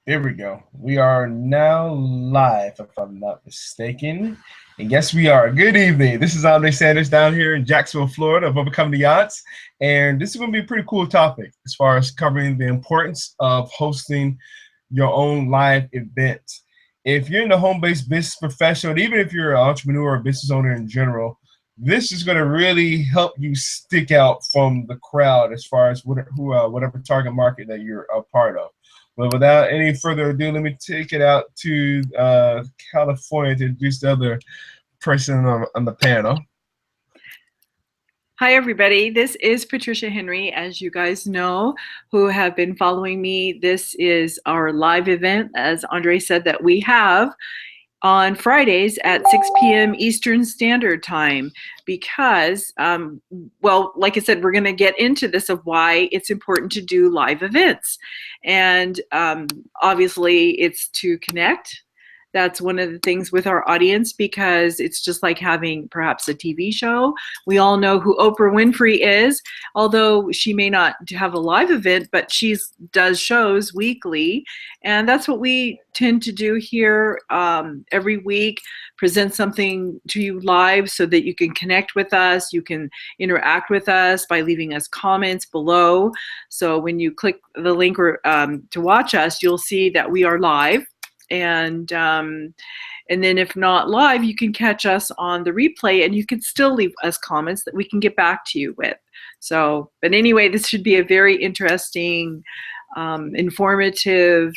There we go. We are now live, if I'm not mistaken. And yes, we are. Good evening. This is Andre Sanders down here in Jacksonville, Florida, of Overcoming the Odds. And this is going to be a pretty cool topic as far as covering the importance of hosting your own live event. If you're in the home-based business professional, even if you're an entrepreneur or business owner in general, this is going to really help you stick out from the crowd as far as whatever target market that you're a part of. But without any further ado, let me take it out to California to introduce the other person on the panel. Hi, everybody. This is Patricia Henry, as you guys know, who have been following me. This is our live event, as Andre said, that we have on Fridays at 6 p.m. Eastern Standard Time because, well, like I said, we're going to get into this of why it's important to do live events. And obviously, it's to connect. That's one of the things with our audience because it's just like having perhaps a TV show. We all know who Oprah Winfrey is, although she may not have a live event, but she does shows weekly. And that's what we tend to do here every week, present something to you live so that you can connect with us. You can interact with us by leaving us comments below. So when you click the link to watch us, you'll see that we are live. And then if not live, you can catch us on the replay and you can still leave us comments that we can get back to you with. So, but anyway, this should be a very interesting, informative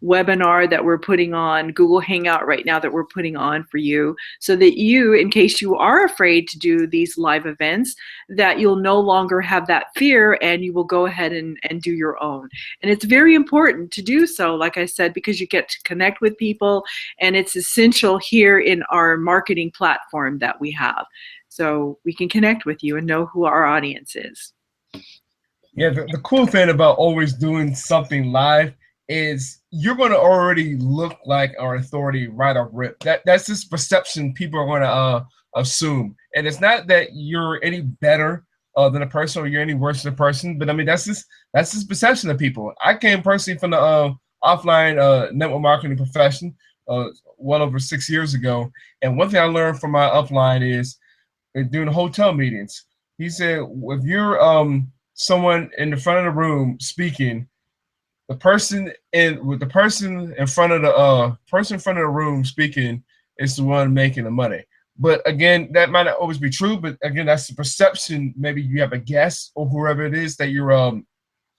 webinar that we're putting on Google Hangout right now that we're putting on for you so that you, in case you are afraid to do these live events, that you'll no longer have that fear and you will go ahead and do your own. And it's very important to do so, like I said, because you get to connect with people and it's essential here in our marketing platform that we have. So we can connect with you and know who our audience is. Yeah, the cool thing about always doing something live is you're going to already look like our authority right off rip. That's just perception people are going to assume, and it's not that you're any better than a person or you're any worse than a person, but I mean that's just perception of people. I came personally from the offline network marketing profession well over 6 years ago, and one thing I learned from my upline is during the hotel meetings, he said if you're someone in the front of the room speaking, the person in front of the room speaking is the one making the money. But again, that might not always be true. But again, that's the perception. Maybe you have a guest or whoever it is that you're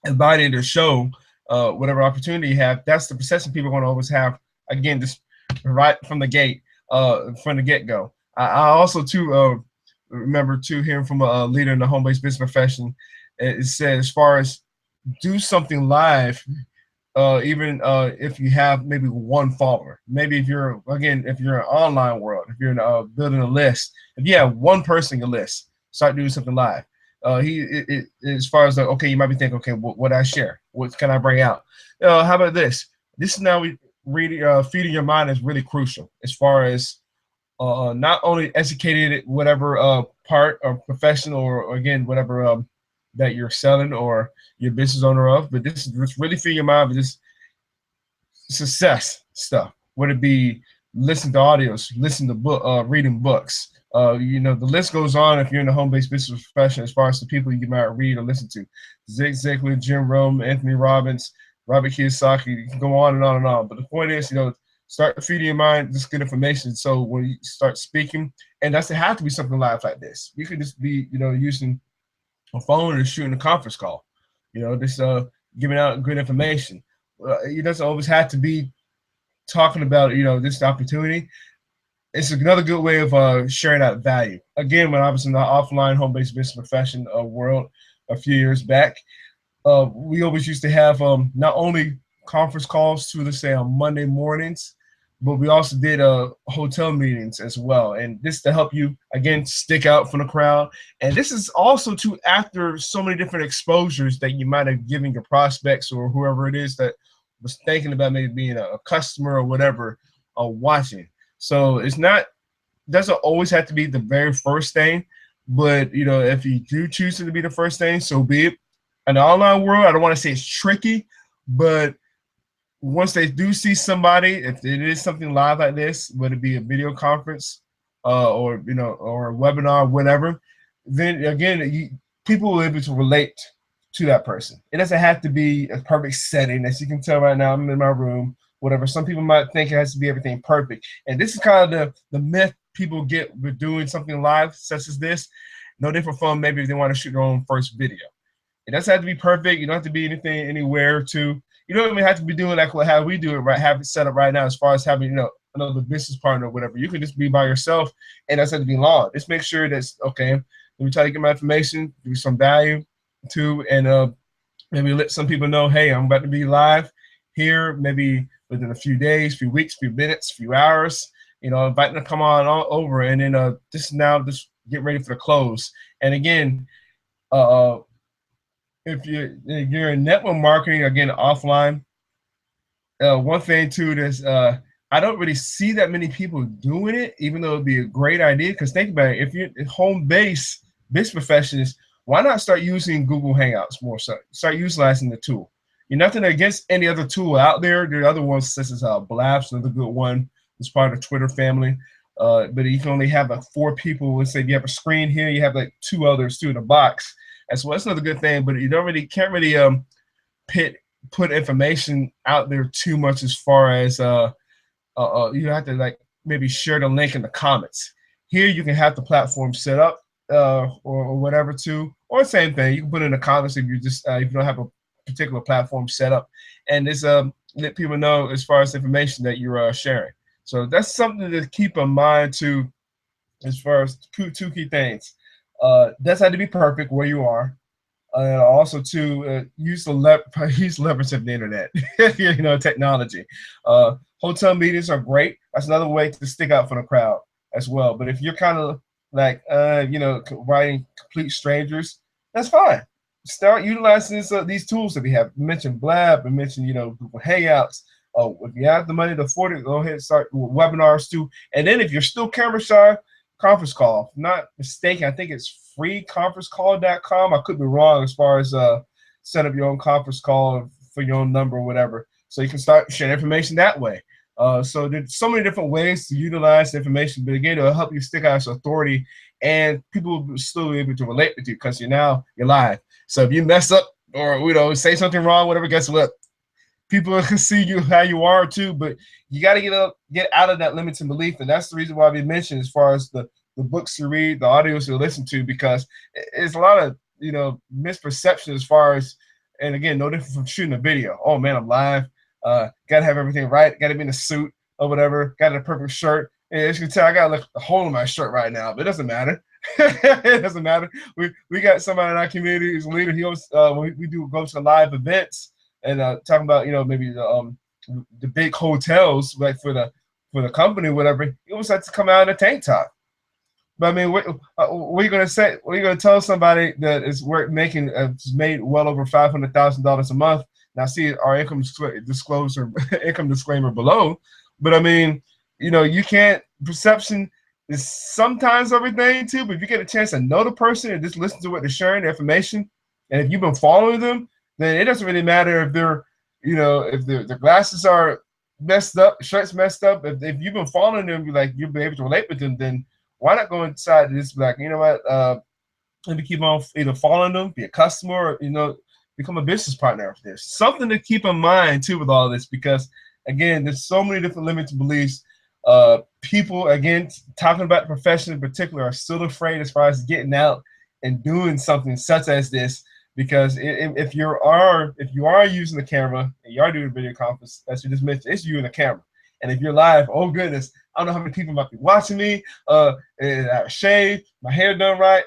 inviting to show whatever opportunity you have. That's the perception people are going to always have. Again, just right from the gate, from the get-go. I also too remember too hearing from a leader in the home-based business profession. It said as far as do something live, even if you have maybe one follower. Maybe if you're an online world, if you're building a list, if you have one person in your list, start doing something live. As far as okay, you might be thinking, okay, what I share, what can I bring out? How about this? This is now feeding your mind is really crucial as far as not only educated whatever part or profession or again whatever that you're selling or your business owner of, but this is really feeding your mind with this success stuff. Would it be listen to audios, listen to reading books? The list goes on if you're in the home-based business profession as far as the people you might read or listen to. Zig Ziglar, Jim Rohn, Anthony Robbins, Robert Kiyosaki, you can go on and on and on. But the point is, start feeding your mind just good information. So when you start speaking, and doesn't have to be something live like this. You could just be, using a phone or shooting a conference call, just giving out good information. It doesn't always have to be talking about, this opportunity. It's another good way of sharing out value. Again, when I was in the offline home-based business profession world a few years back, we always used to have not only conference calls to, let's say, on Monday mornings, but we also did hotel meetings as well. And this to help you, again, stick out from the crowd. And this is also to after so many different exposures that you might have given your prospects or whoever it is that was thinking about maybe being a customer or whatever watching. So doesn't always have to be the very first thing. But, if you do choose it to be the first thing, so be it. In the online world, I don't want to say it's tricky, but once they do see somebody, if it is something live like this, whether it be a video conference, or or a webinar, whatever, then again, people will be able to relate to that person. It doesn't have to be a perfect setting. As you can tell right now, I'm in my room, whatever. Some people might think it has to be everything perfect, and this is kind of the myth people get with doing something live, such as this. No different from maybe if they want to shoot their own first video. It doesn't have to be perfect. You don't have to be anything anywhere to. You don't even have to be doing like how we do it, right? Have it set up right now as far as having, another business partner or whatever. You can just be by yourself, and that's have to be long. Just make sure that's okay. Let me try to get my information, give you some value to, and maybe let some people know, hey, I'm about to be live here, maybe within a few days, few weeks, few minutes, few hours. Invite them to come on all over, and then just get ready for the close. And again, if you're in network marketing, again, offline, one thing too is I don't really see that many people doing it, even though it'd be a great idea. Because think about it, if you're home base business professionals, why not start using Google Hangouts more? So start utilizing the tool. You're nothing against any other tool out there. There are other ones such as Blabs, another good one. It's part of the Twitter family. But you can only have 4 people. Let's say if you have a screen here, you have like 2 others too in a box. As well, that's another good thing. But you can't really put information out there too much as far as you have to like maybe share the link in the comments. Here you can have the platform set up or whatever too, or same thing. You can put in the comments if you just if you don't have a particular platform set up, and just let people know as far as information that you're sharing. So that's something to keep in mind too, as far as two key things. Doesn't have to be perfect where you are. Also to use leverage of the internet, technology. Hotel meetings are great. That's another way to stick out from the crowd as well. But if you're kind of like, writing complete strangers, that's fine. Start utilizing these tools that we have. We mentioned Blab, we mentioned, Google Hangouts. If you have the money to afford it, go ahead and start webinars too. And then if you're still camera shy, conference call. If I'm not mistaken, I think it's freeconferencecall.com. I could be wrong as far as set up your own conference call for your own number or whatever. So you can start sharing information that way. So there's so many different ways to utilize the information, but again, it'll help you stick out as authority, and people will still be able to relate with you because you're live. So if you mess up or say something wrong, whatever, guess what? People can see you how you are too, but you got to get out of that limiting belief, and that's the reason why we mentioned as far as the books you read, the audios you listen to, because it's a lot of misperception as far as, and again, no different from shooting a video. Oh man, I'm live. Gotta have everything right. Gotta be in a suit or whatever. Got a perfect shirt. And as you can tell, I got like a hole in my shirt right now, but it doesn't matter. It doesn't matter. We got somebody in our community who's a leader. He always we do go to live events and talking about maybe the big hotels like for the company or whatever. He always likes to come out in a tank top. But I mean, what are you gonna say? What are you gonna tell somebody that is made well over $500,000 a month? Now, see our income disclaimer below, but I mean, you can't. Perception is sometimes everything too. But if you get a chance to know the person and just listen to what they're sharing, the information, and if you've been following them, then it doesn't really matter if they're, if their glasses are messed up, shirts messed up. If you've been following them, you'll be able to relate with them. Then why not go inside and just be like, you know what? Let me keep on either following them, be a customer, or, become a business partner of this. Something to keep in mind too with all this, because again, there's so many different limited beliefs. People, again, talking about the profession in particular, are still afraid as far as getting out and doing something such as this, because if you are using the camera and you are doing a video conference, as you just mentioned, it's you and the camera. And if you're live, oh goodness, I don't know how many people might be watching me. And I shaved, my hair done right,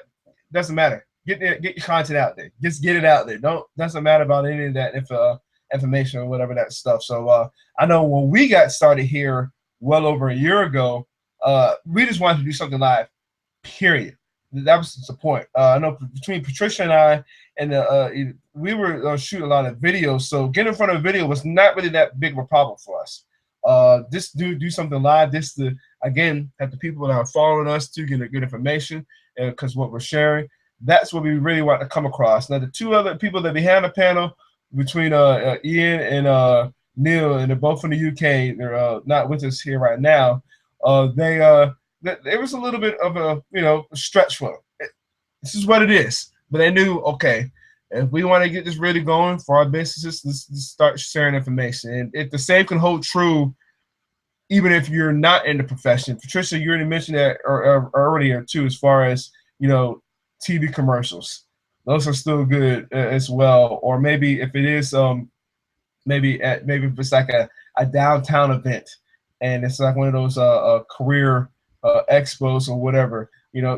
doesn't matter. Get your content out there. Just get it out there. Doesn't matter about any of that information or whatever that stuff. So I know when we got started here well over a year ago, we just wanted to do something live. Period. That was the point. I know between Patricia and I, and we were shooting a lot of videos, so getting in front of a video was not really that big of a problem for us. Just do something live. This to again have the people that are following us to get good information, because what we're sharing. That's what we really want to come across. Now, the 2 other people that we had on the panel, between Ian and Neil, and they're both from the UK. They're not with us here right now. It was a little bit of a stretch for them. This is what it is. But they knew, okay, if we want to get this really going for our businesses, let's start sharing information. And if the same can hold true, even if you're not in the profession. Patricia, you already mentioned that earlier too, as far as TV commercials. Those are still good as well. Or maybe if it is maybe if it's like a downtown event, and it's like one of those career expos or whatever.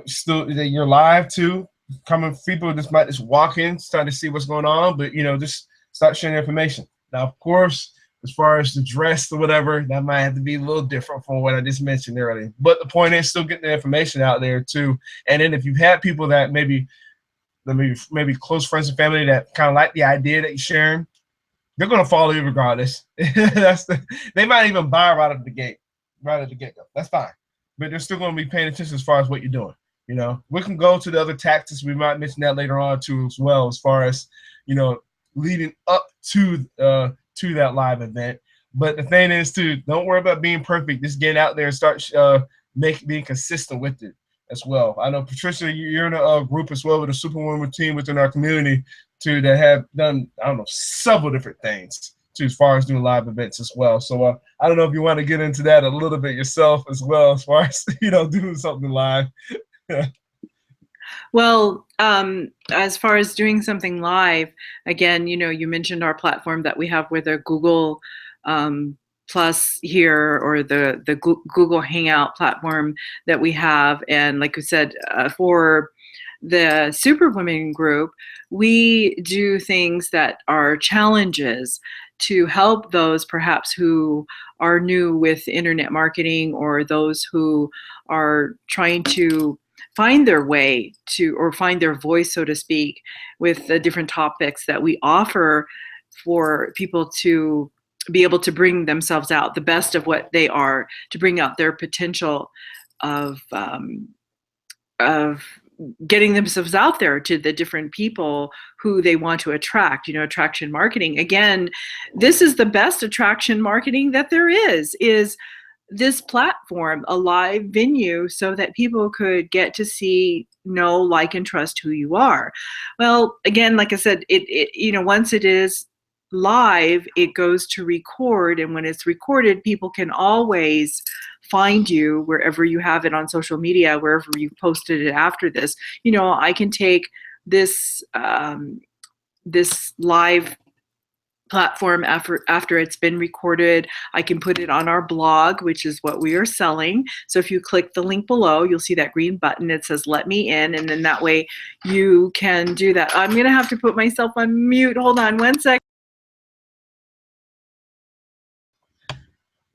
Still you're live too. People just might just walk in, starting to see what's going on, but just start sharing information. Now, of course, as far as the dress or whatever, that might have to be a little different from what I just mentioned earlier. But the point is still getting the information out there too. And then if you've had people that maybe close friends and family that kind of like the idea that you're sharing, they're gonna follow you regardless. They might even buy right at the get-go. That's fine. But they're still gonna be paying attention as far as what you're doing. We can go to the other tactics. We might mention that later on too, as well, as far as leading up to that live event. But the thing is too, don't worry about being perfect. Just get out there and start being consistent with it as well. I know, Patricia, you're in a group as well with a Superwoman team within our community too that have done, I don't know, several different things too, as far as doing live events as well. So I don't know if you want to get into that a little bit yourself as well, as far as doing something live. Well, as far as doing something live, again, you mentioned our platform that we have with a Google Plus here, or the Google Hangout platform that we have. And like we said, for the Superwomen group, we do things that are challenges to help those perhaps who are new with internet marketing, or those who are trying to find their way to, or find their voice, so to speak, with the different topics that we offer for people to be able to bring themselves out, the best of what they are, to bring out their potential of getting themselves out there to the different people who they want to attract. Attraction marketing. Again, this is the best attraction marketing that there is this platform, a live venue, so that people could get to see, know, like, and trust who you are. Well, again, like I said, it once it is live, it goes to record, and when it's recorded, people can always find you wherever you have it on social media, wherever you posted it after this. I can take this this live platform after it's been recorded. I can put it on our blog, which is what we are selling. So if you click the link below, you'll see that green button. It says "Let me in," and then that way you can do that. I'm gonna have to put myself on mute. Hold on one sec.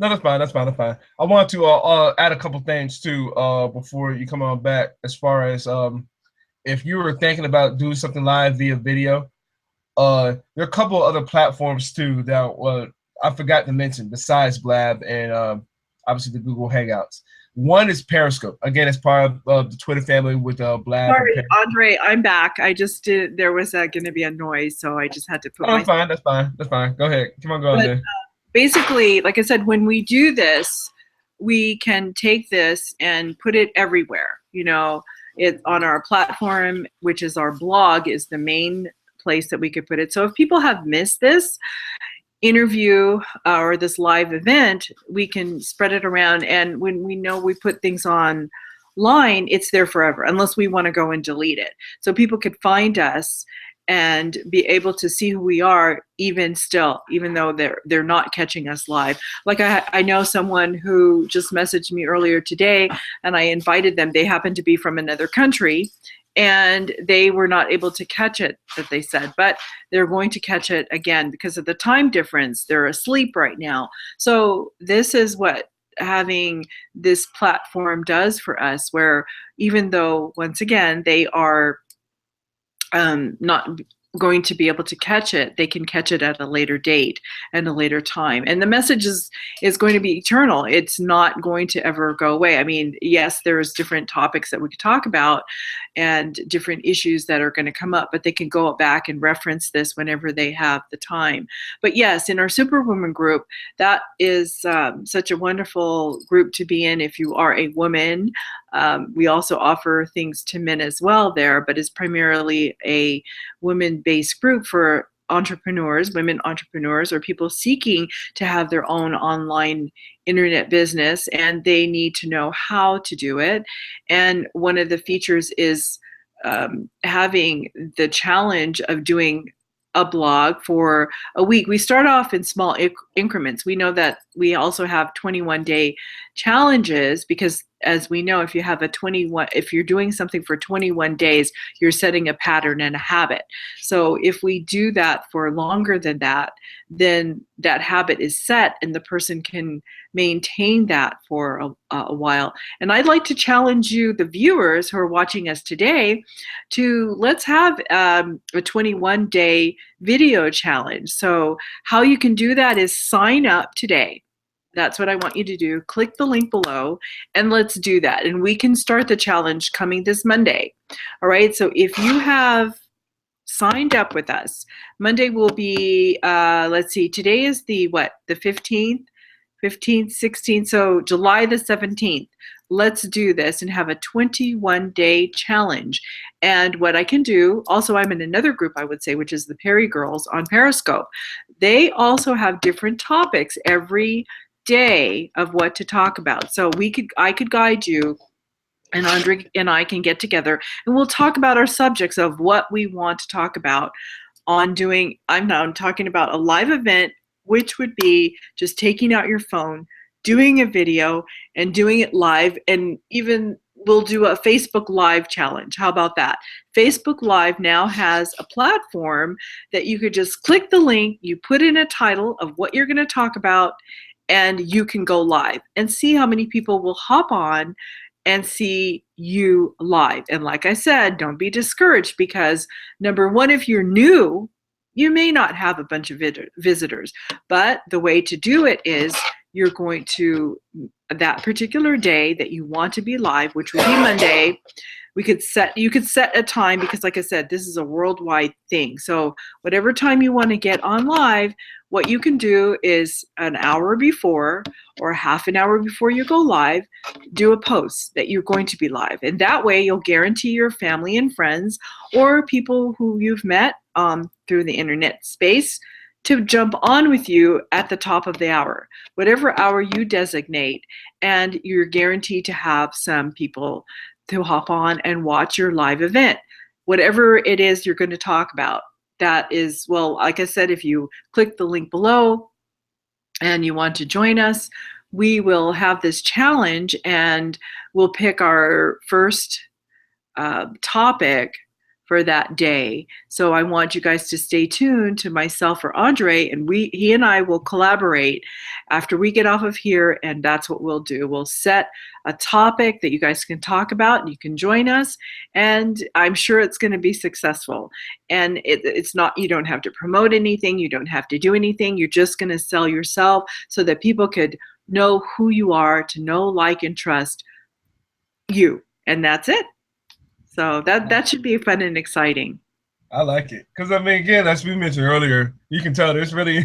No, that's fine. That's fine. That's fine. I want to add a couple things too before you come on back. As far as if you were thinking about doing something live via video, there are a couple other platforms too that I forgot to mention besides Blab and obviously the Google Hangouts. One is Periscope. Again, it's part of the Twitter family with Blab. Sorry, Andre, I'm back. I just did. There was going to be a noise, so I just had to put. That's fine. That's fine. That's fine. Go ahead. Come on, go ahead. Basically, like I said, when we do this, we can take this and put it everywhere. It's on our platform, which is our blog, is the main place that we could put it. So if people have missed this interview or this live event, we can spread it around. And when we know we put things online, it's there forever, unless we want to go and delete it. So people could find us and be able to see who we are, even though they're not catching us live. Like I know someone who just messaged me earlier today, and I invited them. They happened to be from another country, and they were not able to catch it, that they said, but they're going to catch it again because of the time difference. They're asleep right now. So this is what having this platform does for us, where even though, once again, they are not going to be able to catch it, they can catch it at a later date and a later time. And the message is going to be eternal. It's not going to ever go away. I mean, yes, there's different topics that we could talk about, and different issues that are going to come up, but they can go back and reference this whenever they have the time. But yes, in our Superwoman group, that is such a wonderful group to be in if you are a woman. We also offer things to men as well there, but it's primarily a women-based group for entrepreneurs, women entrepreneurs, or people seeking to have their own online internet business, and they need to know how to do it. And one of the features is having the challenge of doing a blog for a week. We start off in small increments. We know that we also have 21-day challenges because, as we know, if you're doing something for 21 days, you're setting a pattern and a habit. So if we do that for longer than that, then that habit is set and the person can maintain that for a while. And I'd like to challenge you, the viewers who are watching us today, to let's have a 21-day video challenge. So how you can do that is sign up today. That's what I want you to do. Click the link below and let's do that. And we can start the challenge coming this Monday. All right. So if you have signed up with us, Monday will be, let's see, today is the 15th, 16th. So July the 17th. Let's do this and have a 21-day challenge. And what I can do, also I'm in another group, I would say, which is the Perry Girls on Periscope. They also have different topics every day of what to talk about. So I could guide you, and Andre and I can get together and we'll talk about our subjects of what we want to talk about I'm talking about a live event, which would be just taking out your phone, doing a video and doing it live, and even we'll do a Facebook Live challenge. How about that? Facebook Live now has a platform that you could just click the link, you put in a title of what you're going to talk about, and you can go live and see how many people will hop on and see you live. And like I said, don't be discouraged because, number one, if you're new, you may not have a bunch of visitors, but the way to do it is you're going to, that particular day that you want to be live, which would be Monday, you could set a time because, like I said, this is a worldwide thing. So whatever time you want to get on live, what you can do is an hour before or half an hour before you go live, do a post that you're going to be live. And that way you'll guarantee your family and friends or people who you've met through the internet space to jump on with you at the top of the hour, whatever hour you designate, and you're guaranteed to have some people to hop on and watch your live event, whatever it is you're going to talk about. That is, well, like I said, if you click the link below and you want to join us, we will have this challenge and we'll pick our first topic for that day. So I want you guys to stay tuned to myself or Andre, and he and I will collaborate after we get off of here, and that's what we'll do. We'll set a topic that you guys can talk about and you can join us, and I'm sure it's going to be successful. And it's not, you don't have to promote anything, you don't have to do anything, you're just going to sell yourself so that people could know who you are, to know, like, and trust you, and that's it. So that should be fun and exciting. I like it because, I mean, again, as we mentioned earlier, you can tell there's really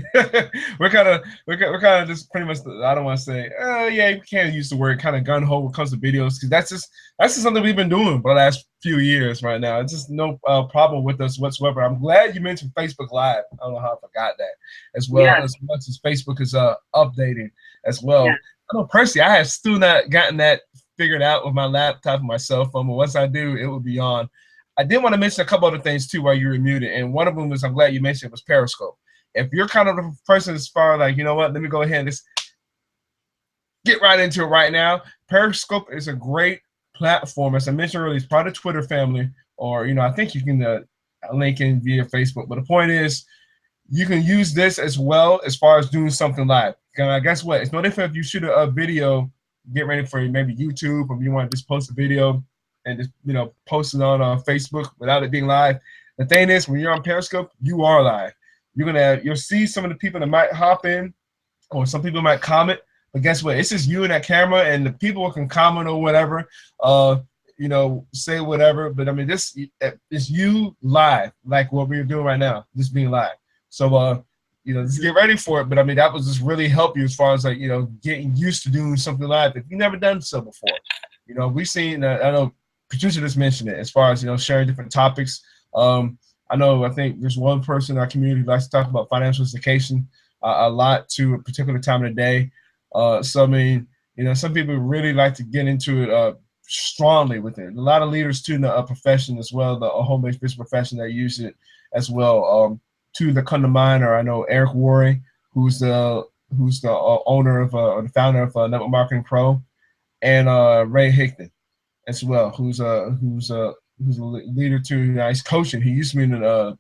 we're kind of just pretty much, I don't want to say yeah, you can't use the word kind of gun ho when it comes to videos, because that's just something we've been doing for the last few years right now. It's just no problem with us whatsoever. I'm glad you mentioned Facebook Live. I don't know how I forgot that as well. Yes. As much as Facebook is updating as well. Yes. I know personally I have still not gotten that figured out with my laptop and my cell phone, but once I do, it will be on. I did want to mention a couple other things too while you were muted, and one of them was, I'm glad you mentioned, was Periscope. If you're kind of the person as far like, you know what, let me go ahead and just get right into it right now. Periscope is a great platform. As I mentioned earlier, it's part of Twitter family, or, you know, I think you can link in via Facebook. But the point is, you can use this as well as far as doing something live. Guess what? It's no different if you shoot a video, get ready for maybe YouTube, or you want to just post a video and just, you know, post it on Facebook without it being live. The thing is, when you're on Periscope, you are live. You'll see some of the people that might hop in, or some people might comment, but guess what? It's just you and that camera, and the people can comment or whatever. say whatever. But I mean, this is you live, like what we're doing right now, just being live. So, just get ready for it. But I mean, that was just really help you as far as like, getting used to doing something live if you've never done so before. We've seen, I know Patricia just mentioned it as far as, sharing different topics. I think there's one person in our community who likes to talk about financial education a lot to a particular time of the day. So, I mean, some people really like to get into it strongly with it. A lot of leaders too in the profession as well, the home-based business profession, that use it as well. Two that come to mind are, I know Eric Worre, who's the owner of or the founder of Network Marketing Pro, and Ray Hickton as well, who's a leader too. He's coaching. He used to be in the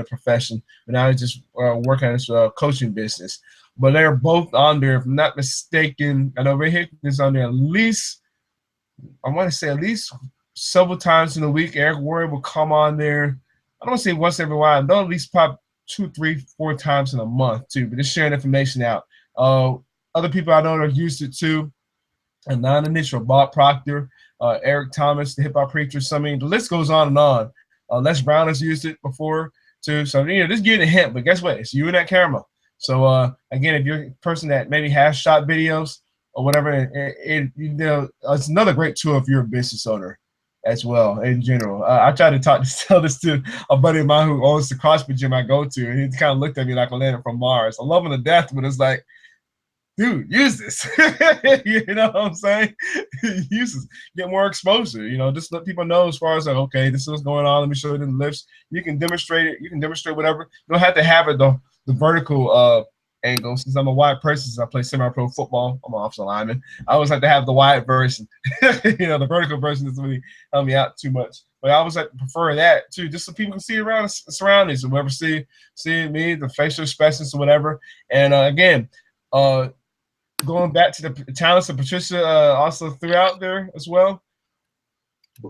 profession, but now he's just working on his coaching business. But they're both on there, if I'm not mistaken. I know Ray Hickton is on there at least, I want to say at least several times in a week. Eric Worre will come on there. I don't want to say once every while. They'll at least pop 2, 3, 4 times in a month too. But just sharing information out. Other people I know that have used it too. Anonymous or Bob Proctor, Eric Thomas, the hip hop preacher. So I mean, the list goes on and on. Les Brown has used it before too. So just getting a hint. But guess what? It's you and that camera. So again, if you're a person that maybe has shot videos or whatever, it's another great tool if you're a business owner as well in general. I tried to tell this to a buddy of mine who owns the CrossFit gym I go to, and he kind of looked at me like I landed from Mars. I love him to death, but it's like, dude, use this. You know what I'm saying? Use this. Get more exposure. Just let people know as far as like, okay, this is what's going on. Let me show you the lifts. You can demonstrate it. You can demonstrate whatever. You don't have to have it the vertical angle. Since I'm a wide person, since I play semi-pro football, I'm an offensive lineman. I always like to have the wide version. The vertical version doesn't really help me out too much. But I always like to prefer that too, just so people can see around the surroundings, or whoever see me, the facial expressions or whatever. And again, going back to the talents that Patricia also threw out there as well.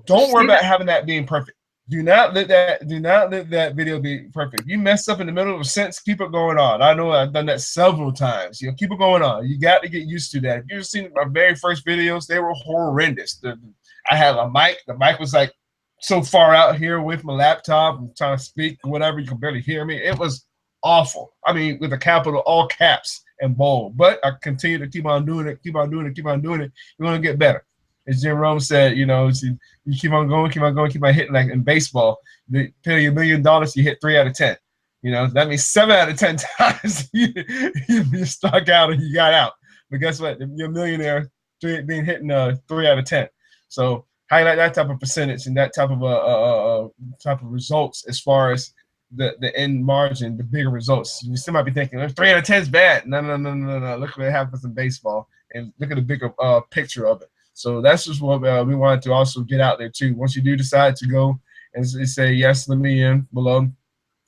Don't worry about having that being perfect. Do not let that video be perfect. You mess up in the middle of a sentence, keep it going on. I know I've done that several times. Keep it going on. You got to get used to that. If you've seen my very first videos, they were horrendous. I had a mic. The mic was like so far out here with my laptop. I'm trying to speak or whatever. You can barely hear me. It was awful. I mean, with a capital, all caps and bold. But I continue to keep on doing it. You're going to get better. As Jim Rome said, you keep on going, keep on hitting. Like in baseball, they pay you $1 million, you hit 3 out of 10. That means 7 out of 10 times you stuck out and you got out. But guess what? You're a millionaire being hitting 3 out of 10. So highlight that type of percentage and that type of results as far as the end margin, the bigger results. You still might be thinking 3 out of 10 is bad. No. Look what happens in baseball and look at the bigger picture of it. So that's just what we wanted to also get out there too. Once you do decide to go and say, yes, let me in below,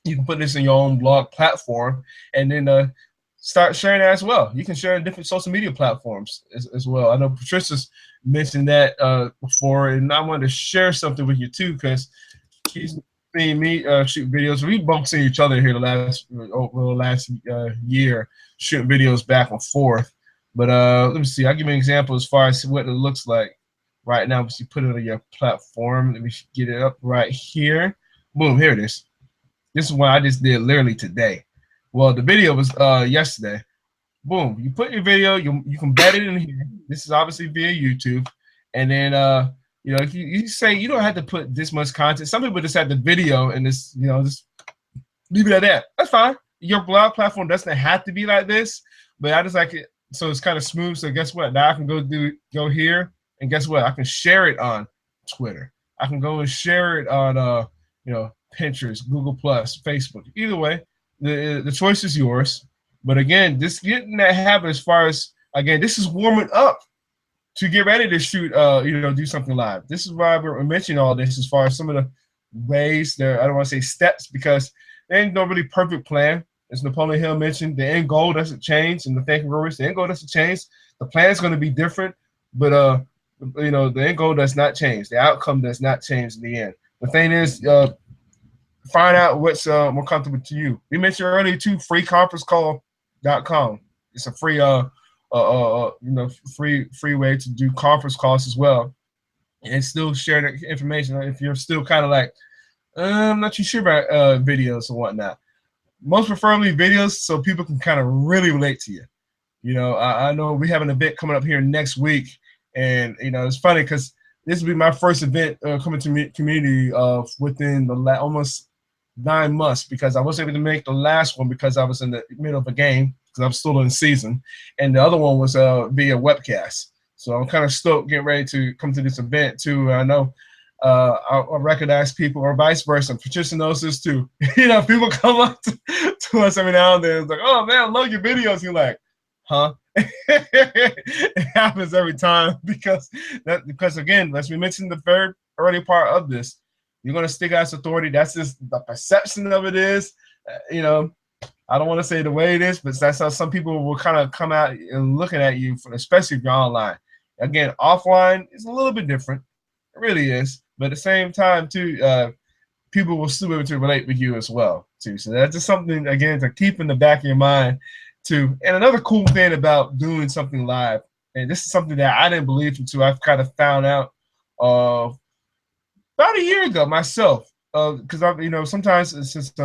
you can put this in your own blog platform and then start sharing that as well. You can share in different social media platforms as well. I know Patricia's mentioned that before, and I wanted to share something with you too, because she's seen me shoot videos. We've both seen each other here over the last year, shooting videos back and forth. But let me see. I'll give you an example as far as what it looks like right now. Once you put it on your platform, let me get it up right here. Boom, here it is. This is what I just did literally today. Well, the video was yesterday. Boom, you put your video, you can bet it in here. This is obviously via YouTube. And then, if you say you don't have to put this much content. Some people just have the video and just leave it at that. That's fine. Your blog platform doesn't have to be like this, but I just like it. So it's kind of smooth. So guess what? Now I can go here, and guess what? I can share it on Twitter. I can go and share it on Pinterest, Google Plus, Facebook. Either way, the choice is yours. But again, just getting that habit as far as this is warming up to get ready to shoot. Do something live. This is why we're mentioning all this as far as some of the ways there. I don't want to say steps because there ain't no really perfect plan. As Napoleon Hill mentioned, the end goal doesn't change, and the end goal doesn't change. The plan is going to be different, but the end goal does not change. The outcome does not change in the end. The thing is, find out what's more comfortable to you. We mentioned earlier too, freeconferencecall.com. It's a free free way to do conference calls as well. and still share the information if you're still kind of like, I'm not too sure about videos and whatnot. Most preferably videos so people can kind of really relate to you. You know, I know we have an event coming up here next week, and you know it's funny because this will be my first event coming to community within the almost 9 months, because I wasn't able to make the last one because I was in the middle of a game because I'm still in season, and the other one was via webcast. So I'm kind of stoked, getting ready to come to this event too. I know I'll recognize people, or vice versa. Patricia knows this too. You know, people come up to us every now and then. It's like, oh man, I love your videos. You're like, huh? It happens every time because again, as we mentioned the very early part of this, you're gonna stick as authority. That's just the perception of it is. You know, I don't want to say the way it is, but that's how some people will kind of come out and looking at you, especially if you're online. Again, offline is a little bit different. It really is. But at the same time, too, people will still be able to relate with you as well, too. So that's just something, again, to keep in the back of your mind, too. And another cool thing about doing something live, and this is something that I didn't believe until I've kind of found out about a year ago myself, because I, you know, sometimes it's just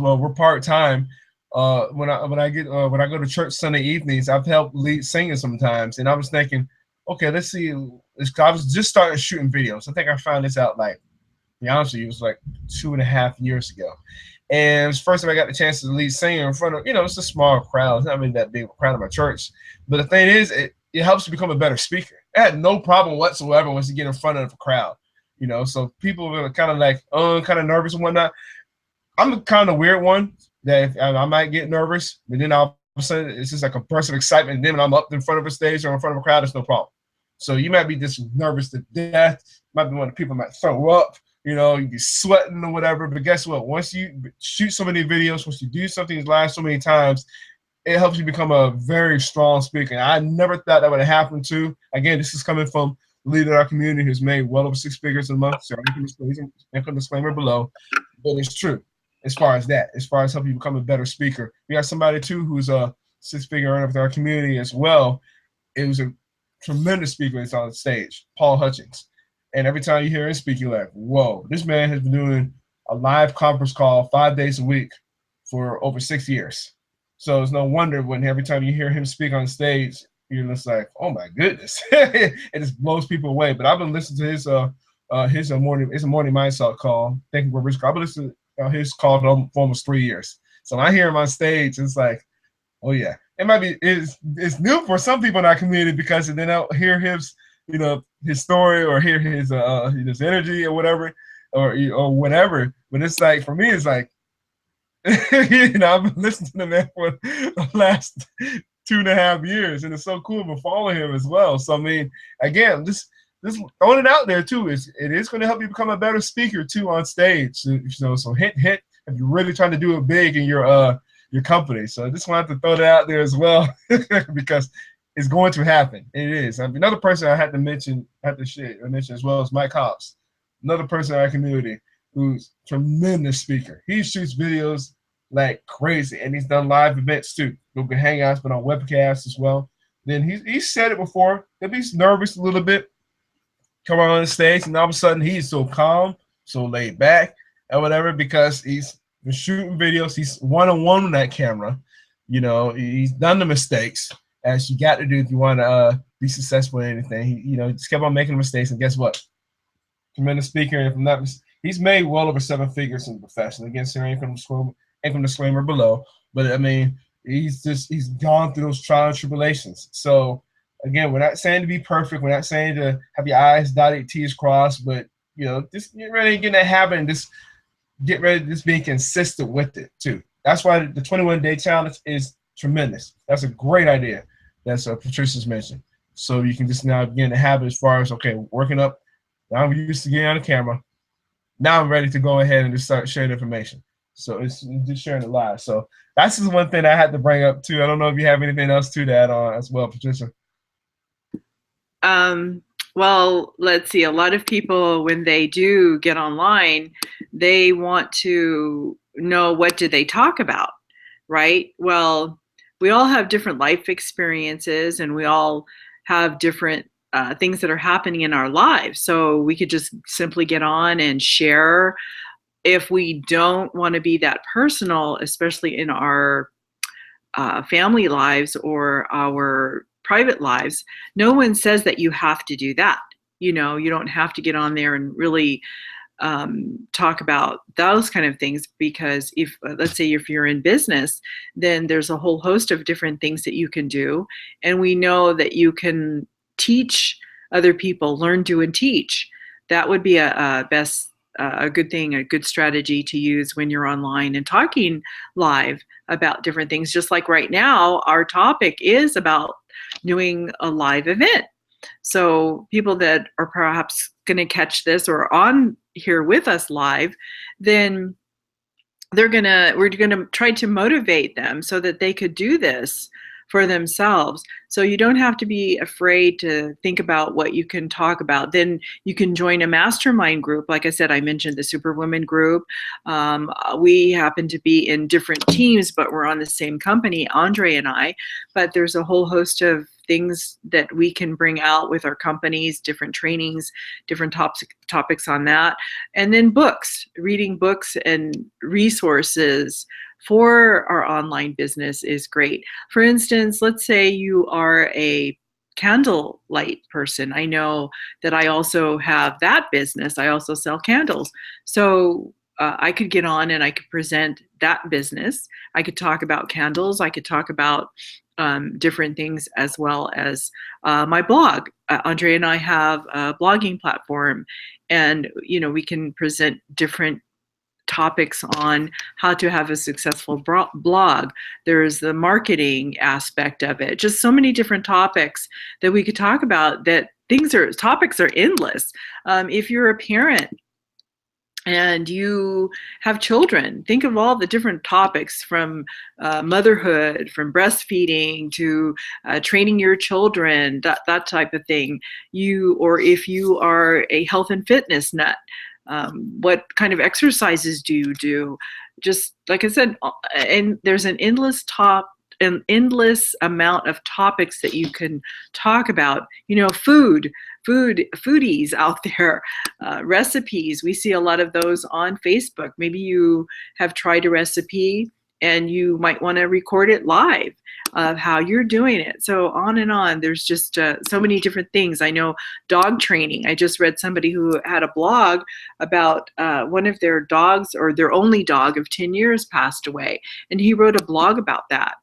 well, we're part time. When I go to church Sunday evenings, I've helped lead singing sometimes, and I was thinking, okay, let's see. I was just starting shooting videos. I think I found this out, like, to be honest with you, it was like 2.5 years ago. And it was the first time I got the chance to lead singing in front of, you know, it's a small crowd. It's not really that big a crowd in my church. But the thing is, it helps you become a better speaker. I had no problem whatsoever once you get in front of a crowd. You know, so people were kind of like, kind of nervous and whatnot. I'm the kind of weird one that I might get nervous, but then all of a sudden it's just like a burst of excitement. And then when I'm up in front of a stage or in front of a crowd, it's no problem. So you might be just nervous to death. Might be one of the people might throw up. You know, you be sweating or whatever. But guess what? Once you shoot so many videos, once you do something live so many times, it helps you become a very strong speaker. And I never thought that would have happened to. Again, this is coming from the leader of our community who's made well over 6 figures a month. So income disclaimer below. But it's true as far as that, as far as helping you become a better speaker. We got somebody too who's a 6-figure earner with our community as well. It was a tremendous speaker that's on the stage, Paul Hutchings. And every time you hear him speak, you're like, whoa, this man has been doing a live conference call 5 days a week for over 6 years. So it's no wonder when every time you hear him speak on stage, you're just like, oh my goodness. It just blows people away. But I've been listening to his morning mindset call. Thank you for Rich. I've been listening to his call for almost 3 years. So when I hear him on stage, it's like, oh yeah. It might be it's new for some people in our community because then they'll hear his, you know, his story or hear his energy or whatever or whatever. But it's like, for me, it's like, you know, I've been listening to the man for the last 2.5 years, and it's so cool to follow him as well. So I mean, again, this throwing it out there too it is going to help you become a better speaker too on stage. So hint if you're really trying to do it big in your company. So I just wanted to throw that out there as well because it's going to happen. It is. Another person I had to mention as well is Mike Hobbs, another person in our community who's a tremendous speaker. He shoots videos like crazy, and he's done live events too. Google Hangouts, but on webcasts as well. Then he's said it before. He'll be nervous a little bit, come on the stage, and all of a sudden he's so calm, so laid back, or whatever, because he's been shooting videos. He's one-on-one with that camera. You know, he's done the mistakes as you got to do if you want to be successful in anything. He just kept on making mistakes, and guess what? Tremendous speaker, and if I'm not he's made well over 7 figures in the profession. Again, Sarah income disclaimer below. But I mean, he's gone through those trials and tribulations. So again, we're not saying to be perfect. We're not saying to have your I's dotted, T's crossed, but you know, just get ready to get in that habit and just get ready to just be consistent with it too. That's why the 21-day challenge is tremendous. That's a great idea. That's Patricia's mentioned. So you can just now get in the habit as far as, okay, working up. Now I'm used to getting on the camera. Now I'm ready to go ahead and just start sharing information. So it's just sharing it live. So that's just one thing I had to bring up too. I don't know if you have anything else to that on as well, Patricia. Well, let's see. A lot of people, when they do get online, they want to know, what do they talk about, right? Well, we all have different life experiences, and we all have different things that are happening in our lives. So we could just simply get on and share. If we don't want to be that personal, especially in our family lives or our private lives, no one says that you have to do that. You know, you don't have to get on there and really talk about those kind of things, because if let's say if you're in business, then there's a whole host of different things that you can do, and we know that you can teach other people, learn, do, and teach. That would be a best a good thing, a good strategy to use when you're online and talking live about different things. Just like right now, our topic is about doing a live event. So people that are perhaps going to catch this or on here with us live, then we're gonna try to motivate them so that they could do this for themselves. So you don't have to be afraid to think about what you can talk about. Then you can join a mastermind group. Like I said, I mentioned the Superwoman group. We happen to be in different teams, but we're on the same company, Andre and I. But there's a whole host of things that we can bring out with our companies, different trainings, different topics on that. And then books, reading books and resources for our online business is great. For instance, let's say you are a candlelight person. I know that I also have that business. I also sell candles. So I could get on and I could present that business. I could talk about candles. I could talk about different things, as well as my blog. Andre and I have a blogging platform, and we can present different topics on how to have a successful blog. There's the marketing aspect of it. Just so many different topics that we could talk about. Topics are endless. If you're a parent and you have children, think of all the different topics, from motherhood, from breastfeeding to training your children, that type of thing. Or if you are a health and fitness nut, what kind of exercises do you do? Just like I said, and there's an endless amount of topics that you can talk about. Foodies out there, recipes. We see a lot of those on Facebook. Maybe you have tried a recipe and you might want to record it live of how you're doing it. So on and on. There's just so many different things. I know dog training. I just read somebody who had a blog about one of their dogs, or their only dog of 10 years, passed away. And he wrote a blog about that.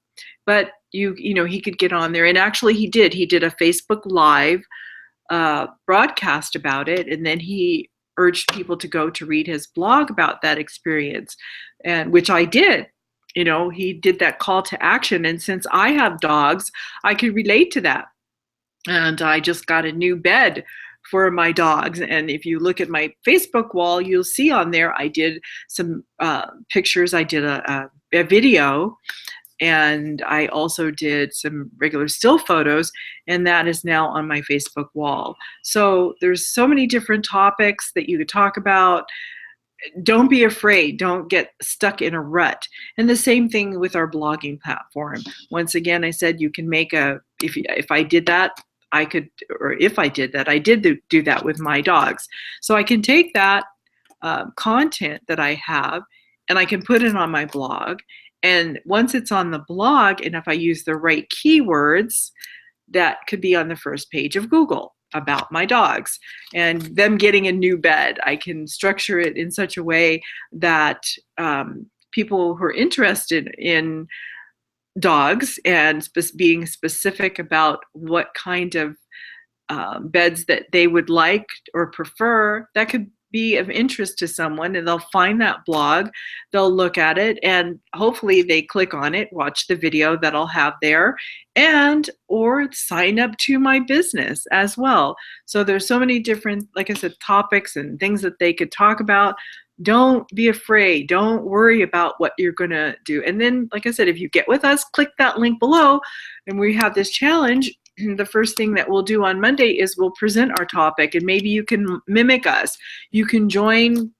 But he could get on there, and actually he did a Facebook Live broadcast about it, and then he urged people to go to read his blog about that experience, and which I did. He did that call to action, and since I have dogs, I could relate to that. And I just got a new bed for my dogs, and if you look at my Facebook wall, you'll see on there I did some pictures. I did a video, and I also did some regular still photos, and that is now on my Facebook wall. So there's so many different topics that you could talk about. Don't be afraid. Don't get stuck in a rut. And the same thing with our blogging platform. Once again, I said you can make if I did that, I could, or if I did that, I did do that with my dogs. So I can take that content that I have, and I can put it on my blog. And once it's on the blog, and if I use the right keywords, that could be on the first page of Google about my dogs and them getting a new bed. I can structure it in such a way that people who are interested in dogs and being specific about what kind of beds that they would like or prefer, that could be of interest to someone, and they'll find that blog, they'll look at it, and hopefully they click on it, watch the video that I'll have there, or sign up to my business as well. So there's so many different, like I said, topics and things that they could talk about. Don't be afraid. Don't worry about what you're going to do. And then, like I said, if you get with us, click that link below, and we have this challenge. The first thing that we'll do on Monday is we'll present our topic, and maybe you can mimic us. You can join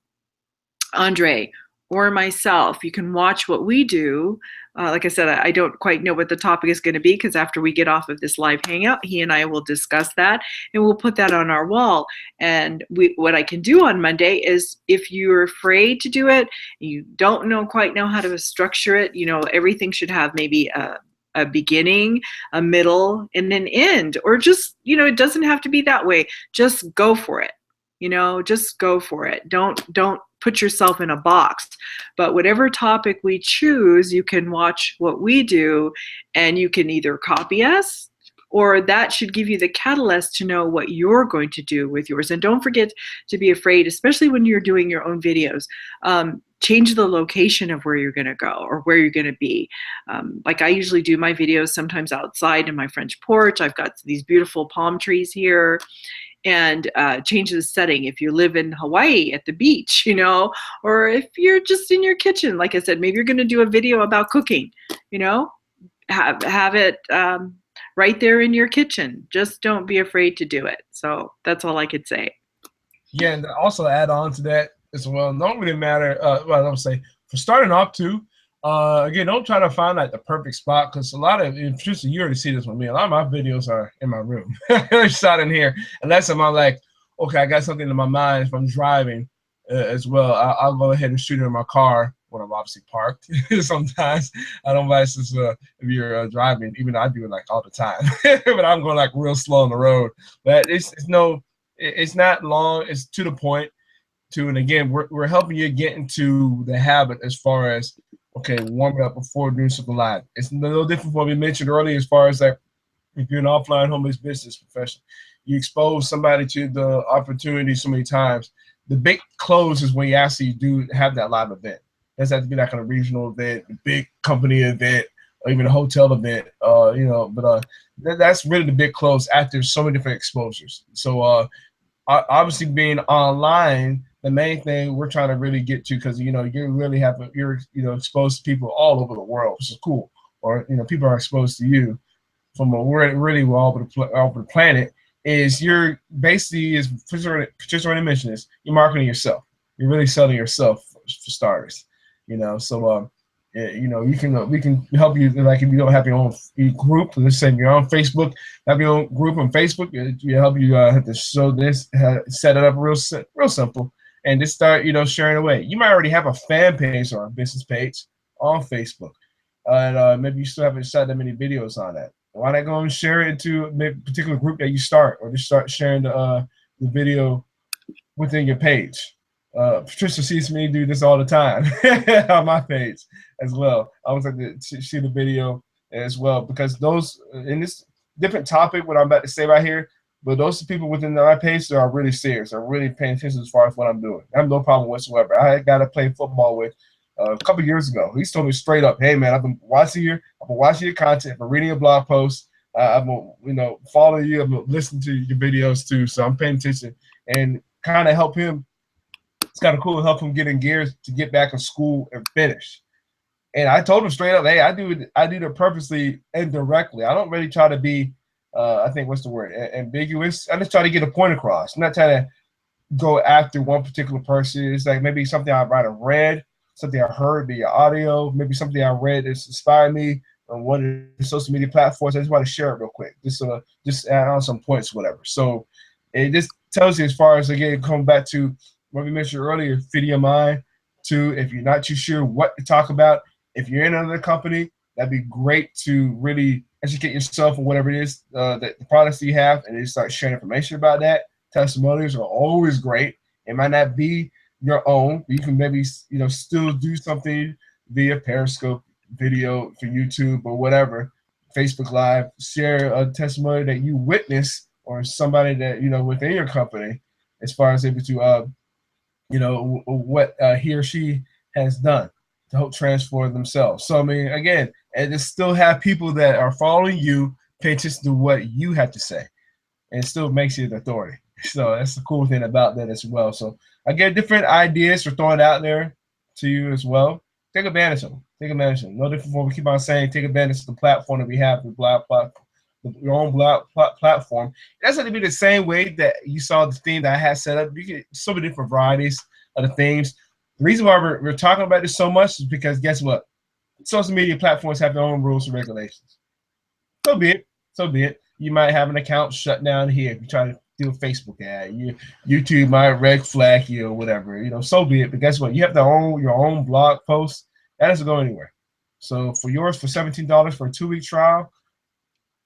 Andre or myself. You can watch what we do Like I said, I don't quite know what the topic is going to be, because after we get off of this live hangout, he and I will discuss that, and we'll put that on our wall. And what I can do on Monday is, if you're afraid to do it, you don't quite know how to structure it, everything should have maybe a beginning, a middle, and an end, or just, it doesn't have to be that way. Just go for it. Just go for it. Don't put yourself in a box. But whatever topic we choose, you can watch what we do, and you can either copy us, or that should give you the catalyst to know what you're going to do with yours. And don't forget to be afraid, especially when you're doing your own videos. Change the location of where you're going to go or where you're going to be. Like I usually do my videos sometimes outside in my French porch. I've got these beautiful palm trees here. And change the setting if you live in Hawaii at the beach, or if you're just in your kitchen. Like I said, maybe you're going to do a video about cooking, have it right there in your kitchen. Just don't be afraid to do it. So that's all I could say. Yeah, and also add on to that as well. Don't really matter. Well, I don't say for starting off too. Again, don't try to find like the perfect spot, because a lot of, just you already see this with me, a lot of my videos are in my room. They're shot in here, unless I'm like, okay, I got something in my mind if I'm driving as well. I'll go ahead and shoot it in my car when I'm obviously parked. Sometimes I don't advise this if you're driving, even though I do it like all the time. But I'm going like real slow on the road. But it's not long. It's to the point. And again, we're helping you get into the habit as far as, okay, warm it up before doing something live. It's no different from what we mentioned earlier, as far as like, if you're an offline home-based business professional, you expose somebody to the opportunity so many times. The big close is when you actually do have that live event. It doesn't have to be like a regional event, a big company event, or even a hotel event, but that's really the big close after so many different exposures. So obviously being online, the main thing we're trying to really get to, because you really you're exposed to people all over the world, which is cool. Or people are exposed to you from really all over the planet. Is you're basically, as Patricia already mentioned, this, you're marketing yourself. You're really selling yourself for starters. So we can help you. Like if you don't have your own group, let's say you're on Facebook, have your own group on Facebook. We help you have to show this, set it up real simple. And just start, sharing away. You might already have a fan page or a business page on Facebook, and maybe you still haven't shot that many videos on that. Why not go and share it into a particular group that you start, or just start sharing the video within your page. Patricia sees me do this all the time on my page as well. I always like to see the video as well, because those in this different topic, what I'm about to say right here. But those people within my page that are really serious, are really paying attention as far as what I'm doing. I have no problem whatsoever. I got to play football with a couple years ago. He told me straight up, "Hey man, I've been watching your content, I've been reading your blog posts, I've been following you, I've been listening to your videos too. So I'm paying attention," and kind of help him. It's kind of cool to help him get in gears to get back in school and finish. And I told him straight up, "Hey, I do it purposely and directly. I don't really try to be." I think what's the word? Ambiguous. I just try to get a point across. I'm not trying to go after one particular person. It's like maybe something I might have read, something I heard via audio, maybe something I read that's inspired me on one of the social media platforms. I just want to share it real quick, just add on some points, whatever. So it just tells you, as far as, again, coming back to what we mentioned earlier, video mind. Too, if you're not too sure what to talk about, if you're in another company, that'd be great to really educate yourself on whatever it is, the products that you have, and just start sharing information about that. Testimonials are always great. It might not be your own. You can maybe still do something via Periscope video for YouTube or whatever, Facebook Live. Share a testimony that you witnessed, or somebody that within your company, as far as able to what he or she has done to help transform themselves. So I mean, again, and just still have people that are following you, pay attention to what you have to say, and it still makes you the authority. So that's the cool thing about that as well. So I get different ideas for throwing out there to you as well. Take advantage of them. Take advantage of them. No different from what we keep on saying. Take advantage of the platform that we have, the blog platform, your own blog platform. It doesn't have to be the same way that you saw the theme that I had set up. You get so many different varieties of the themes. The reason why we're talking about this so much is because guess what? social media platforms have their own rules and regulations. So be it. So be it. You might have an account shut down here if you try to do a Facebook ad. YouTube might red flag you or whatever. So be it. But guess what? You have to own your own blog post. That doesn't go anywhere. So for yours, for $17 for a 2-week trial,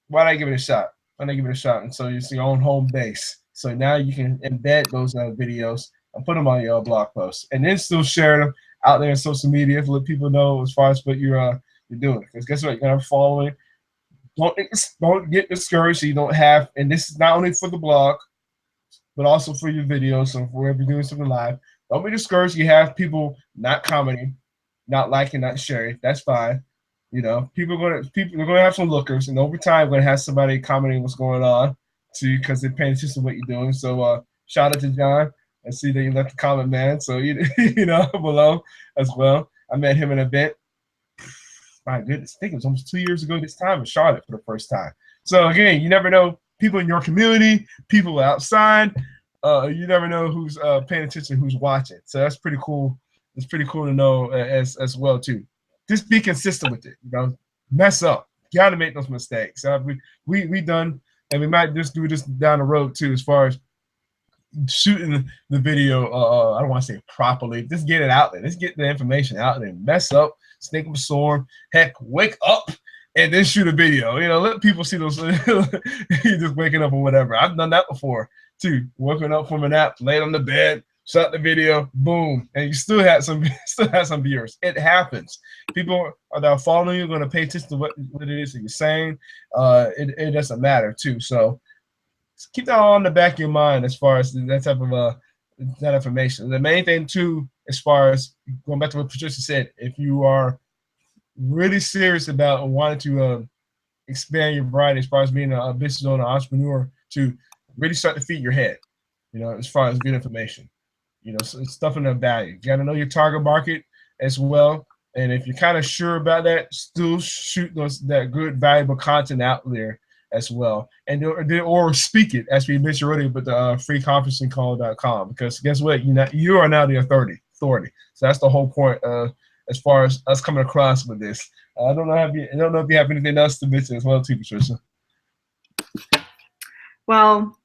why not give it a shot? Why not give it a shot? And so it's your own home base. So now you can embed those videos and put them on your blog post, and then still share them out there in social media to let people know as far as what you're doing. Because guess what? You're gonna have following. Don't get discouraged. So you don't have, and this is not only for the blog, but also for your videos. So wherever you're doing something live, don't be discouraged. You have people not commenting, not liking, not sharing. That's fine. People are gonna have some lookers, and over time, we're gonna have somebody commenting what's going on, too, because they're paying attention to what you're doing. So shout out to John. I see that you left a comment, man. So below as well. I met him at an event. My goodness, I think it was almost 2 years ago this time in Charlotte for the first time. So again, you never know people in your community, people outside. You never know who's paying attention, who's watching. So that's pretty cool. It's pretty cool to know as well too. Just be consistent with it. Mess up. You got to make those mistakes. We done, and we might just do this down the road too, as far as shooting the video. I don't want to say properly. Just get it out there. Just get the information out there. Mess up. Snake up a storm, heck, wake up and then shoot a video. Let people see those. You just waking up or whatever. I've done that before too. Waking up from a nap, laid on the bed, shot the video, boom, and you still had some viewers. It happens. People that are following you are going to pay attention to what it is that you're saying. It doesn't matter too. So keep that all in the back of your mind as far as that type of that information. The main thing too, as far as going back to what Patricia said, if you are really serious about wanting to expand your brand as far as being a business owner, entrepreneur, to really start to feed your head, as far as good information, stuff in the value. You got to know your target market as well. And if you're kind of sure about that, still shoot that good, valuable content out there as well, and or speak it, as we mentioned earlier, but the freeconferencingcall.com, because guess what, you are now the authority. So that's the whole point as far as us coming across with this. I don't know if you have anything else to mention as well too, Patricia. Well,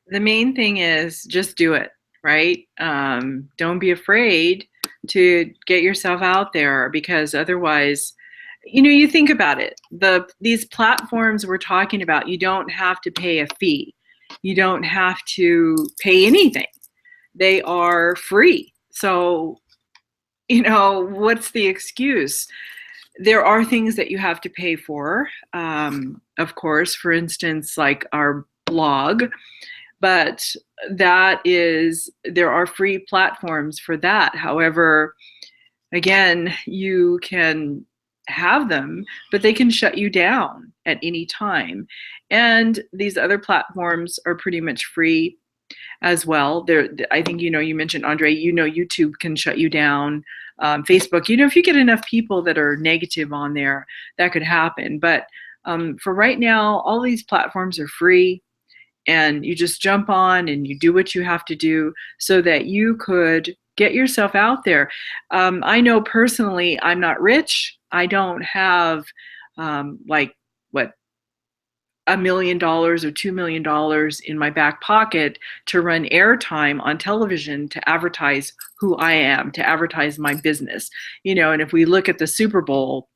the main thing is just do it, right? Don't be afraid to get yourself out there, because otherwise, you think about it. These platforms we're talking about, you don't have to pay a fee. You don't have to pay anything. They are free. So, what's the excuse? There are things that you have to pay for, of course, for instance, like our blog, but there are free platforms for that. However, again, you can have them, but they can shut you down at any time. And these other platforms are pretty much free as well. I think, you mentioned, Andre, YouTube can shut you down. Facebook, if you get enough people that are negative on there, that could happen. But for right now, all these platforms are free, and you just jump on and you do what you have to do so that you could get yourself out there. I know personally, I'm not rich. I don't have $1 million or $2 million in my back pocket to run airtime on television to advertise who I am, to advertise my business. And if we look at the Super Bowl,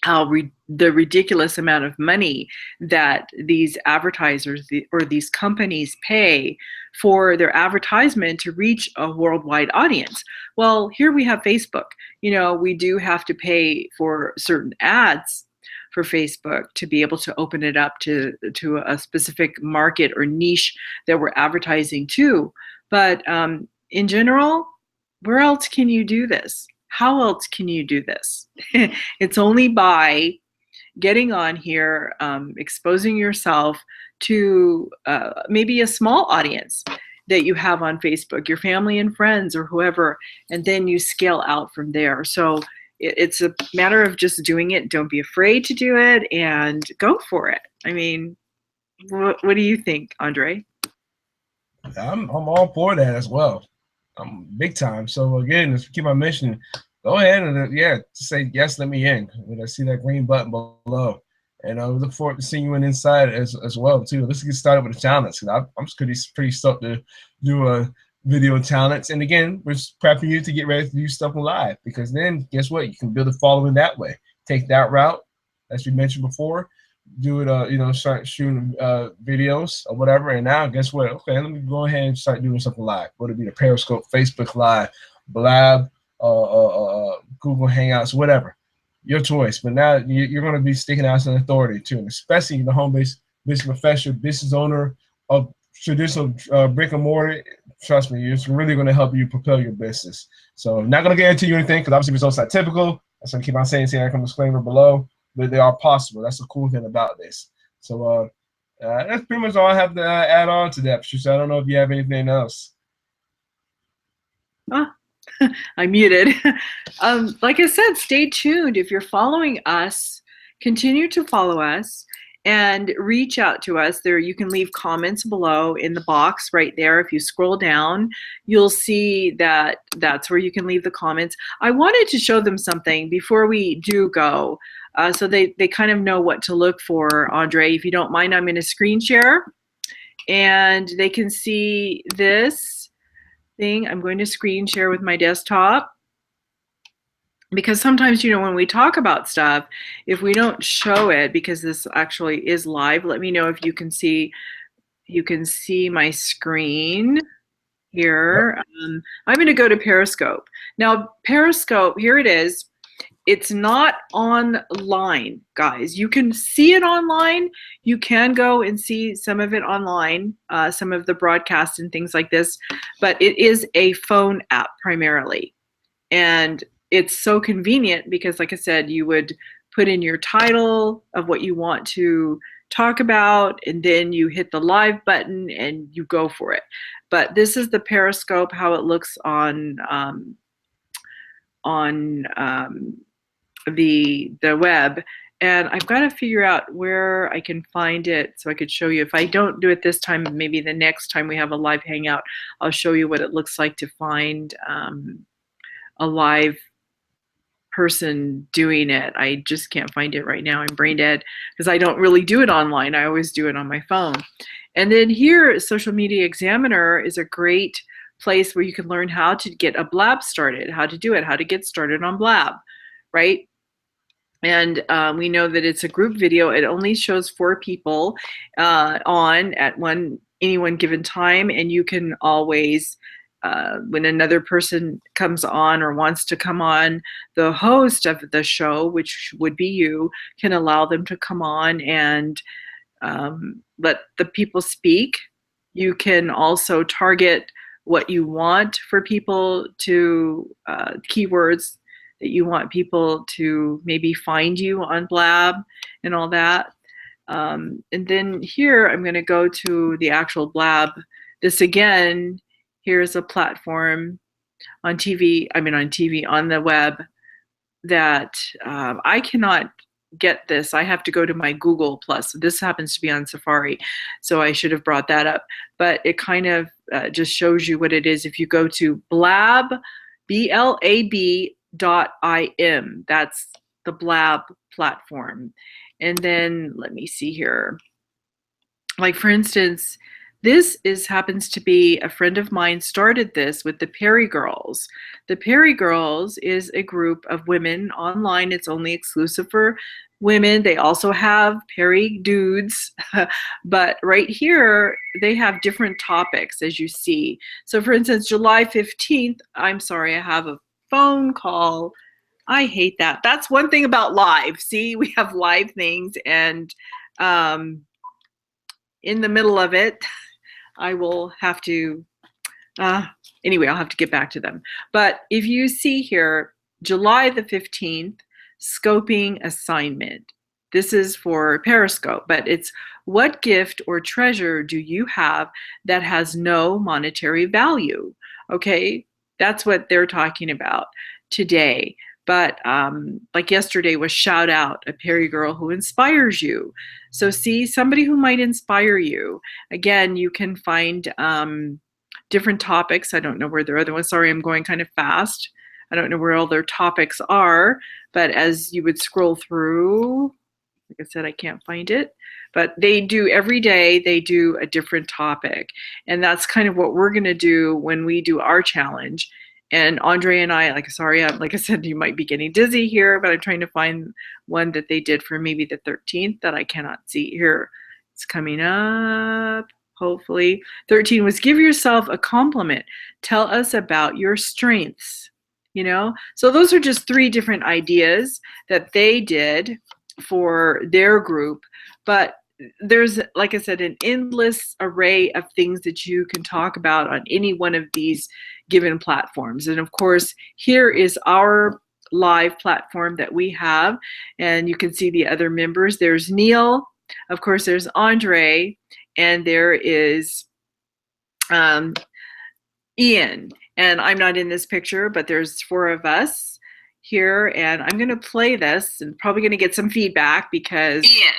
the ridiculous amount of money that these advertisers or these companies pay for their advertisement to reach a worldwide audience. Well, here we have Facebook. We do have to pay for certain ads for Facebook to be able to open it up to a specific market or niche that we're advertising to. But in general, where else can you do this? How else can you do this? It's only by getting on here, exposing yourself to maybe a small audience that you have on Facebook, your family and friends or whoever, and then you scale out from there. So it's a matter of just doing it. Don't be afraid to do it and go for it. I mean, what do you think, Andre? I'm all for that as well. Big time. So again, let's keep on mentioning, go ahead and yeah, say yes, let me in. When I see that green button below, and I look forward to seeing you in inside as well too. Let's get started with the challenge. I'm pretty stoked to do a video challenge. And again, we're prepping you to get ready to do stuff live, because then guess what? You can build a following that way. Take that route, as we mentioned before. Do it, start shooting videos or whatever. And now, guess what? Okay, let me go ahead and start doing something live. Whether it be the Periscope, Facebook Live, Blab, Google Hangouts, whatever, your choice. But now you're going to be sticking out as an authority too, and especially the home-based business professional, business owner of traditional brick and mortar. Trust me, it's really going to help you propel your business. So I'm not going to guarantee you anything, because obviously results are typical. That's going to keep on saying, see, I can disclaimer below, but they are possible. That's the cool thing about this. So that's pretty much all I have to add on to that. Patricia, I don't know if you have anything else. I'm muted. Like I said, stay tuned. If you're following us, continue to follow us and reach out to us. There, you can leave comments below in the box right there. If you scroll down, you'll see that that's where you can leave the comments. I wanted to show them something before we do go, so they kind of know what to look for. Andre, if you don't mind, I'm going to screen share, and they can see this thing. I'm going to screen share with my desktop, because sometimes, when we talk about stuff, if we don't show it, because this actually is live, let me know if you can see my screen here. Yep. I'm going to go to Periscope. Now, Periscope, here it is. It's not online, guys. You can see it online. You can go and see some of it online, some of the broadcasts and things like this, but it is a phone app primarily. And it's so convenient because, like I said, you would put in your title of what you want to talk about, and then you hit the live button and you go for it. But this is the Periscope, how it looks on the web. And I've got to figure out where I can find it so I could show you. If I don't do it this time, maybe the next time we have a live hangout, I'll show you what it looks like to find a live person doing it. I just can't find it right now. I'm brain dead because I don't really do it online. I always do it on my phone. And then here, Social Media Examiner is a great place where you can learn how to get a Blab started, how to do it, how to get started on Blab, right? And we know that it's a group video. It only shows 4 people on at any one given time, and you can always, when another person comes on or wants to come on, the host of the show, which would be you, can allow them to come on and let the people speak. You can also target what you want for people to, keywords that you want people to maybe find you on Blab and all that. And then here, I'm going to go to the actual Blab. This again, here's a platform on TV, on the web, that I cannot get this. I have to go to my Google Plus. This happens to be on Safari, so I should have brought that up. But it kind of just shows you what it is. If you go to Blab, BLAB.im, that's the Blab platform. And then let me see here. Like, for instance, this happens to be a friend of mine started this with the Perry Girls. The Perry Girls is a group of women online. It's only exclusive for women. They also have Perry dudes, but right here they have different topics, as you see. So for instance, July 15th, I'm sorry, I have a phone call. I hate that. That's one thing about live. See, we have live things, and in the middle of it, I will have to, anyway, I'll have to get back to them. But if you see here, July the 15th, scoping assignment. This is for Periscope, but it's what gift or treasure do you have that has no monetary value? Okay, that's what they're talking about today. But like yesterday was shout out, a Perry girl who inspires you. So see, somebody who might inspire you. Again, you can find different topics. I don't know where the other ones. Sorry, I'm going kind of fast. I don't know where all their topics are, but as you would scroll through, like I said, I can't find it, but they do every day, they do a different topic. And that's kind of what we're going to do when we do our challenge. And Andre and I, like I said, you might be getting dizzy here, but I'm trying to find one that they did for maybe the 13th that I cannot see here. It's coming up, hopefully. 13 was give yourself a compliment. Tell us about your strengths, you know? So those are just 3 different ideas that they did for their group. But there's, like I said, an endless array of things that you can talk about on any one of these given platforms. And of course, here is our live platform that we have, and you can see the other members. There's Neil, of course, there's Andre, and there is Ian. And I'm not in this picture, but there's 4 of us here, and I'm going to play this and probably going to get some feedback because Ian.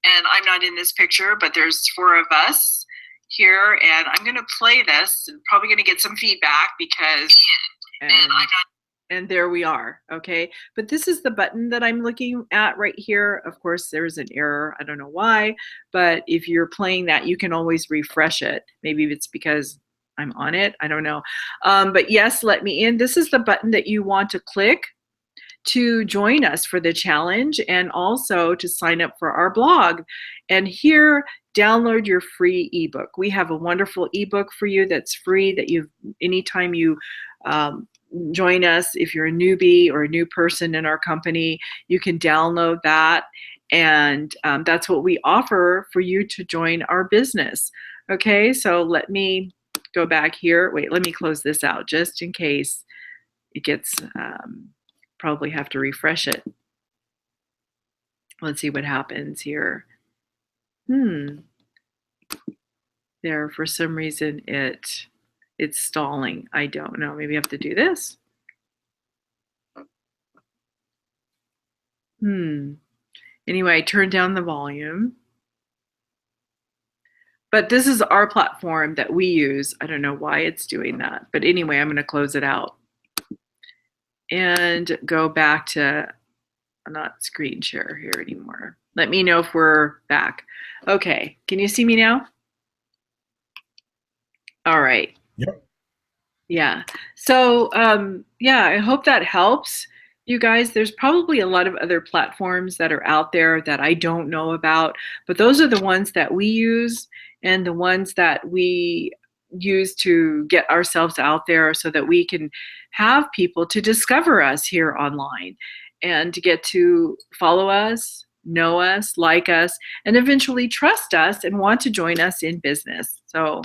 And I'm not in this picture, but there's 4 of us here, and I'm going to play this and probably going to get some feedback because and there we are, okay? But this is the button that I'm looking at right here. Of course, there's an error. I don't know why, but if you're playing that, you can always refresh it. Maybe it's because I'm on it. I don't know. But yes, let me in. This is the button that you want to click to join us for the challenge and also to sign up for our blog. And here, download your free ebook. We have a wonderful ebook for you that's free that anytime you join us, if you're a newbie or a new person in our company, you can download that. And that's what we offer for you to join our business. Okay, so let me go back here. Wait, let me close this out just in case it gets, probably have to refresh it. Let's see what happens here. There, for some reason, it's stalling. I don't know. Maybe I have to do this. Anyway, I turned down the volume. But this is our platform that we use. I don't know why it's doing that. But anyway, I'm going to close it out and go back to, I'm not screen share here anymore. Let me know if we're back. Okay, can you see me now? All right. Yep. Yeah. So yeah, I hope that helps you guys. There's probably a lot of other platforms that are out there that I don't know about, but those are the ones that we use and the ones that we use to get ourselves out there so that we can have people to discover us here online and to get to follow us, know us, like us, and eventually trust us and want to join us in business. So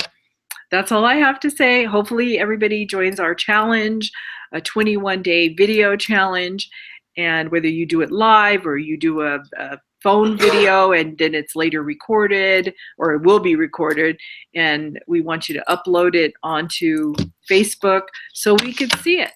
that's all I have to say. Hopefully everybody joins our challenge, a 21-day video challenge. And whether you do it live or you do a phone video and then it's later recorded, or it will be recorded, and we want you to upload it onto Facebook so we could see it.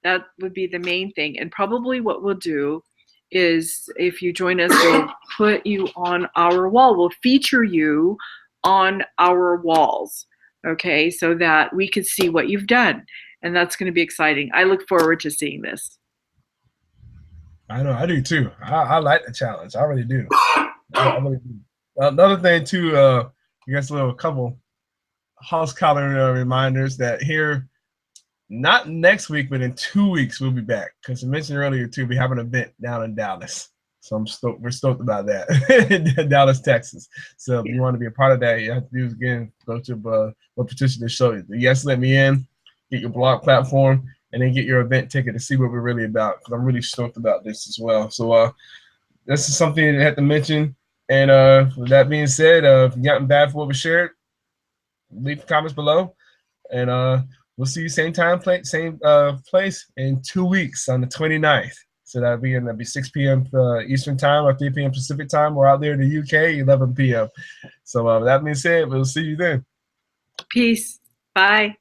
That would be the main thing. And probably what we'll do is, if you join us, we'll put you on our wall. We'll feature you on our walls, okay, so that we could see what you've done. And that's going to be exciting. I look forward to seeing this. I know, I do too. I like the challenge. I really do. I really do. Another thing too, I guess a couple house calendar reminders that here, not next week, but in 2 weeks we'll be back. Because I mentioned earlier too, we have an event down in Dallas. So we're stoked about that. Dallas, Texas. So if you want to be a part of that, you have to do is, again, go to what Patricia just showed you. Yes, let me in, get your blog platform, and then get your event ticket to see what we're really about. Because I'm really stoked about this as well. So this is something I had to mention. And with that being said, if you gotten bad for what we shared, leave comments below. And we'll see you same time, same place in 2 weeks on the 29th. So that'll be 6 p.m. Eastern time or 3 p.m. Pacific time. We're out there in the UK, 11 p.m. So that being said, we'll see you then. Peace. Bye.